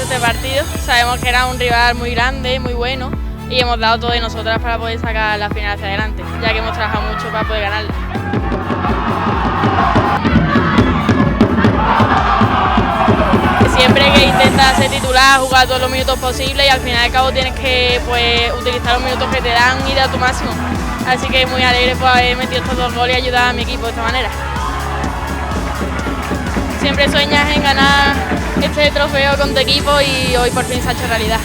mucho este partido. Sabemos que era un rival muy grande, muy bueno, y hemos dado todo de nosotras para poder sacar la final hacia adelante, ya que hemos trabajado mucho para poder ganarla. Siempre que intentas ser titular, jugar todos los minutos posibles y al final de cabo tienes que utilizar los minutos que te dan y dar tu máximo. Así que muy alegre por haber metido estos 2 goles y ayudar a mi equipo de esta manera. Siempre sueñas en ganar este trofeo con tu equipo y hoy por fin se ha hecho realidad.